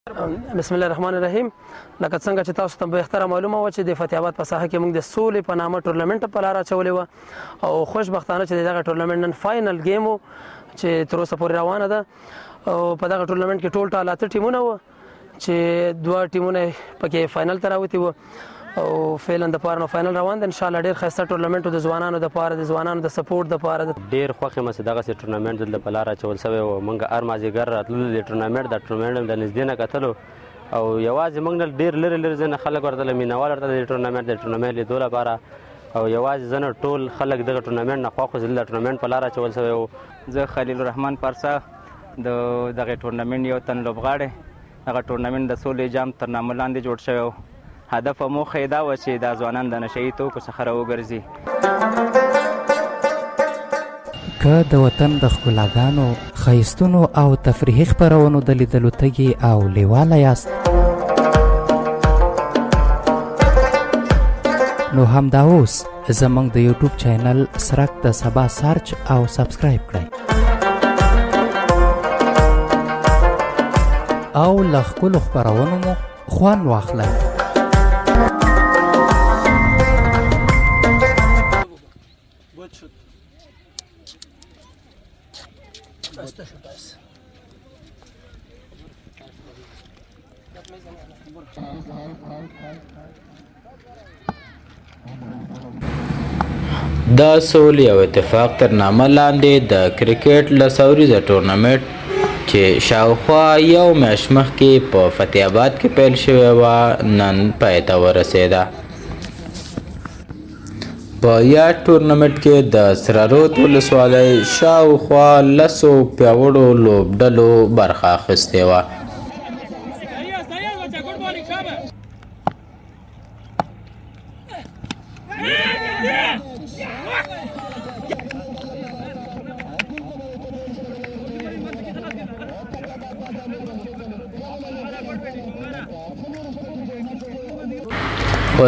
بسم الله الرحمن الرحیم. لکه څنګه چې تاسو ته به اختر معلومه و چې د فتح آباد په ساحه کې موږ د سولې په نامه ټورنمنټ په لار اچولې و او خوشبختانه چې دغه ټورنمنټ نن فائنل گیم و چې تر اوسه پورې روانه ده او په دغه ټورنمنټ کې ټول ټال 8 ټیمونه و چې دوه ټیمونه پکې فائنل ته راوتي و او فعلا د پاره نو فائنل روان ده. ان شاء الله ډیر ښه ټورنمنټ د ځوانانو د پاره د ځوانانو د سپورټ د پاره ډیر خوښ یم چې دغه ټورنمنټ د په لار اچول شوی او موږ هر مازیګر راتللو د ټورنمنټ د نږدې نه کتلو او یوازې موږ نه ډیر لري ځنه خلک ورته مینوال ورته د ټورنمنټ لیدو لپاره او یوازې ځنه ټول خلک دغه ټورنمنټ نه خوښ دي. د ټورنمنټ په لار اچول شوی او زه خلیل الرحمن پارسا دغه ټورنمنټ یو تن لوبغاړی. هغه ټورنمنټ د سولې جام تر نامه لاندې جوړ شوی و. هدف او موخه یې دا وه چې دا ځوانان د نشه یي توکو څخه راوګرځي. که د وطن د ښکلاګانو ښایستونو او تفریحي خپرونو د لیدلو تږي او لیواله یاست نو همدا اوس زموږ د یوټیوب چینل سرک د سبا سرچ او سبسکرایب کړئ او له ښکلو خپرونو مو خوند واخلئ. د سولې او اتفاق تر نامه لاندې د کرکټ لسوریزه ټورنمنټ چې شاوخوا یو میاشت مخکې په فتح آباد کې پیل شوې وه نن پای ته ورسېده. په یاد ټورنمنټ کې د سره رود ولسوالۍ شاوخوا 10 پیاوړو لوبډلو برخه اخیستې وه.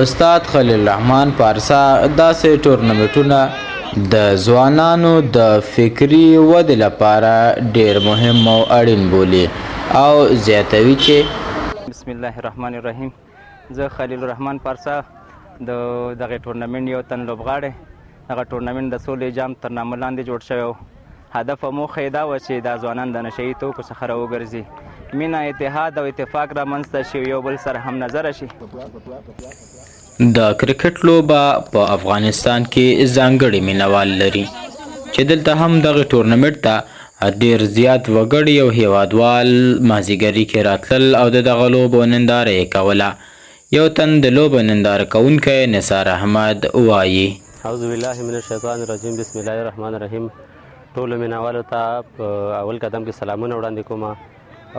استاد خلیل الرحمن پارسا داسې ټورنمنټونه د ځوانانو د فکري ودې لپاره ډیر مهم او اړین بولي او زیاتوي چې بسم الله الرحمن الرحیم. زه خلیل الرحمن پارسا دغه ټورنمنټ یو تن لوبغاړی. هغه ټورنمنټ د سولې جام تر نامه لاندې جوړ شوی و. هدف او موخه یې دا وه چې دا ځوانان د نشه یي توکو څخه راوګرځي. مینه اتحاد او اتفاق رامنځته شي، یو بل سره هم نظره شي. د کرکټ لوبه په افغانستان کې ځانګړي مینوال لري چې دلته هم دغه ټورنمنټ ته ډیر زیات وګړي او هیوادوال مازیګري کې راتلل او دغه لوبو ننداره یې کوله. یو تن د لوبو ننداره کوونکی نثار احمد وایي: اعوذ بالله من الشیطان الرجیم، بسم الله الرحمن الرحیم. ټولو مینوالو ته په اول قدم کې سلامونه وړاندې کوم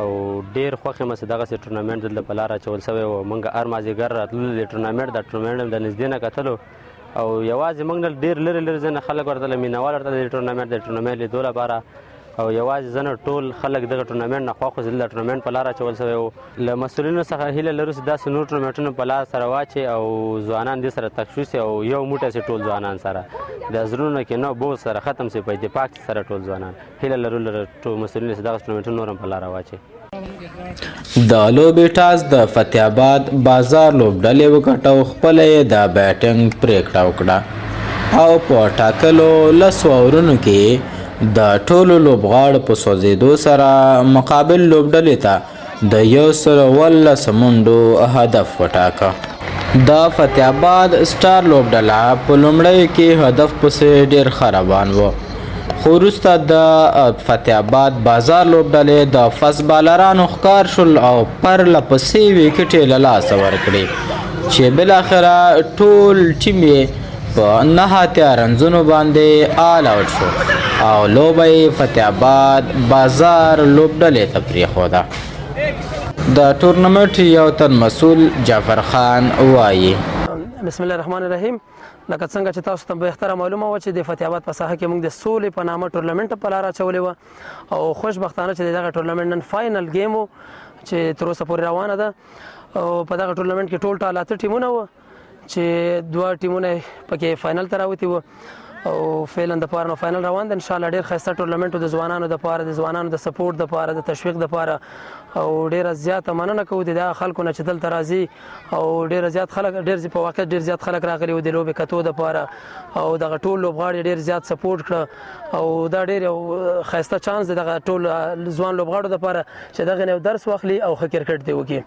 او ډیر خوښ یم چې دغسې ټورنمنټ دلته په لار اچول شوی و. موږ هر مازدیګر راتللو د ټورنمنټ د نږدې نه کتلو او یوازې موږ نه ډیر لري ځنه خلک ورته مینوال ورته د ټورنمنټ لیدو لپاره او یوازې ځنه ټول خلک دغه ټورنمنټ نه خوښ دي. د ټورنمنټ په لار اچول شوی و. له مسؤلینو څخه هیله لرو چې داسې نور ټورنمنټونه په لار سره واچي او ځوانان دې سره تکشف شي او یو موټی شي ټول ځوانان سره د زړونو کې نه بغض سره ختم شي، په اتفاق سره ټول ځوانان. هیله لرو ټول مسؤلینو چې دغه ټورنمنټونه نور هم په لاره واچي. د لوبې ټاس د فتح آباد بازار لوبډلې وګټه او خپله یې د بیټنګ پرېکړه وکړه او په ټاکلو 10 اورونو کې د ټولو لوبغاړو په سوځېدو سره مقابل لوبډلې ته د 114 منډو هدف وټاکه. د فتح آباد سټار لوبډله په لومړیو کې هدف پسې ډیر ښه روان و، خو وروسته د فتح آباد بازار لوبډلې د فس بالرانو ښکار شول او پرله پسې ویکټې له لاسه ورکړې چې بالاخره ټول ټیم یې په 9 رنزونو باندې آل آوټ شو او لوبه یې فتح آباد بازار لوبډلې ته پرېښوده. د ټورنمنټ یو تن مسؤل جعفر خان وایي: بسم الله الرحمن الرحیم. لکه څنګه چې تاسو ته به اختر معلومه و چې د فتح آباد په ساحه کې موږ د سولې په نامه ټورنمنټ په لار اچولې و او خوشبختانه چې دغه ټورنمنټ نن فائنل گیم و چې تر اوسه پورې روانه ده او په دغه ټورنمنټ کې ټول ټال 8 ټیمونه و چې دوه ټیمونه پکې فائنل ته راوتي و او فعلا د پاره نو فائنل روان دي ان شاء الله ډیر ښایسته ټورنمنټ د ځوانانو د پاره د ځوانانو د سپورټ د پاره د تشویق د پاره او ډیر زیاته مننه کوو د خلکو نه چې دلته راځي او ډیر زیات خلک په واقع ډیر زیات خلک راغلي و د لوبې کتو د پاره او دغه ټول لوبغاړي ډیر زیات سپورټ کړ او دا ډیر یو ښایسته چانس دی دغه ټول ځوان لوبغاړو د پاره چې دغه یو درس واخلي او ښه کرکټ دی وکړي.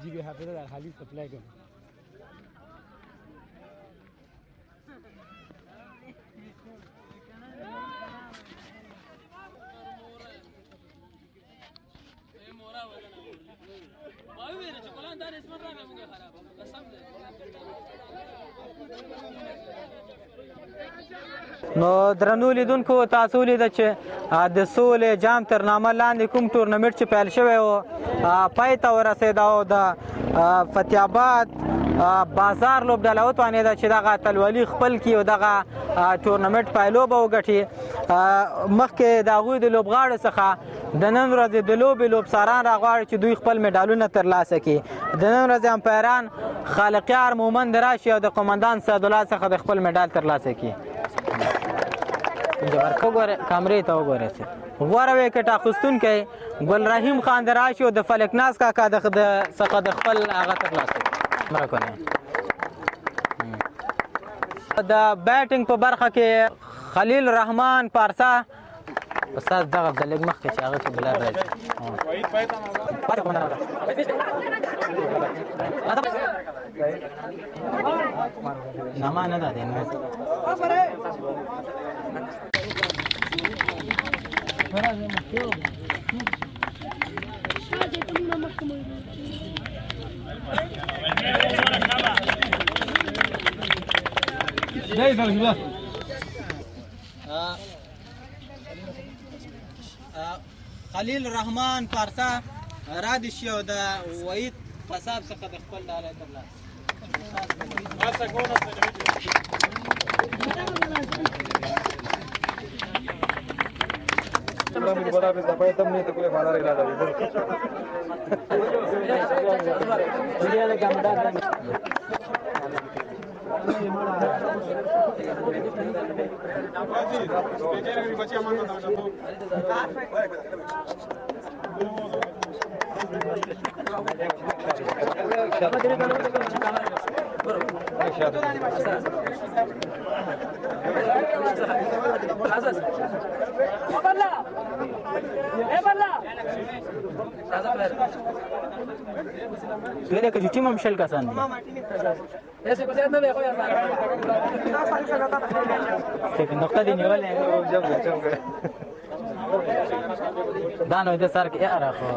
جیبی حافظه در حالی سپلای کنم. نو درنو لیدونکو تاسو لیده چې د سولې جام تر نامه لاندې کوم ټورنمنټ چې پیل شوی و پای ته ورسېد او د فتح آباد بازار لوبډله وتوانېده چې دغه اتلولي خپل کړي او دغه ټورنمنټ پایلوبه وګټي. مخکې د هغوی د لوبغاړو څخه د نن ورځې د لوبې لوبساران راغواړي چې دوی خپل میډالونه ترلاسه کړي. د نن ورځې امپایران خالقیار مومند راشي او د قومندان سعدالله څخه د خپل میډال ترلاسه کړي. کامرې ته وګورئ غوره وکټ اخیستونکی ګل رحیم خان د راشي او د فلک ناز کاکا څخه د خپل هغه ترلاسه کړي. د بیټینګ په برخه کې خلیل رحمان پارسا استاد دغه د لږ مخکې چې هغه چې بلر راځي نامه نه ده دی خلیل رحمان پارسا را دي شي او د وحید قصاب څخه د خپل ډالۍ ترلاسه که ټیم هم شل کسان دي نقطه دی نیولې دا نو د سر کې یاره خو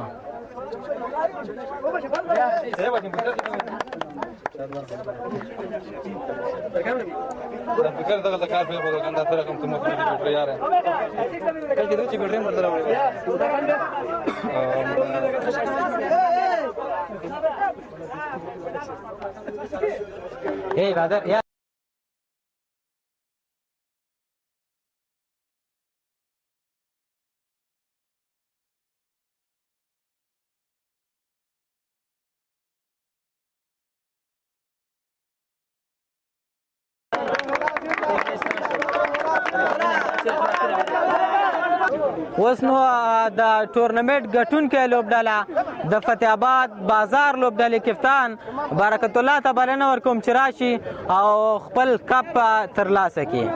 فکر دغه کار په بدل کنده سره کوم څه مو کوي یار کله چې دوی ګډریم بدل راوړي Hey brother, yeah. اوس نو د ټورنمنټ ګټونکی لوبډله د فتح آباد بازار لوبډلې کپتان برکت الله ته بلنه ورکوم چې راشي او خپل کپ ترلاسه کړي.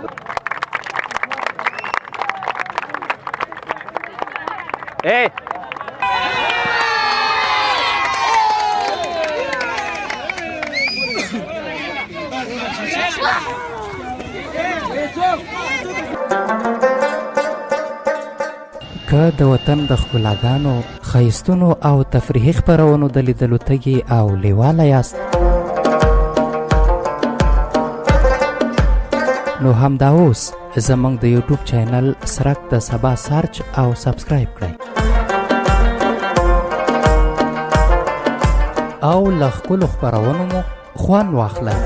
که د وطن د ښکلاګانو ښایستونو او تفریحي خپرونو د لیدلو تږي او لیواله یاست نو همدا اوس زموږ د یوټیوب چینل سرک د سبا سرچ او سبسکرایب کړئ او له ښکلو خپرونو مو خوند واخلئ.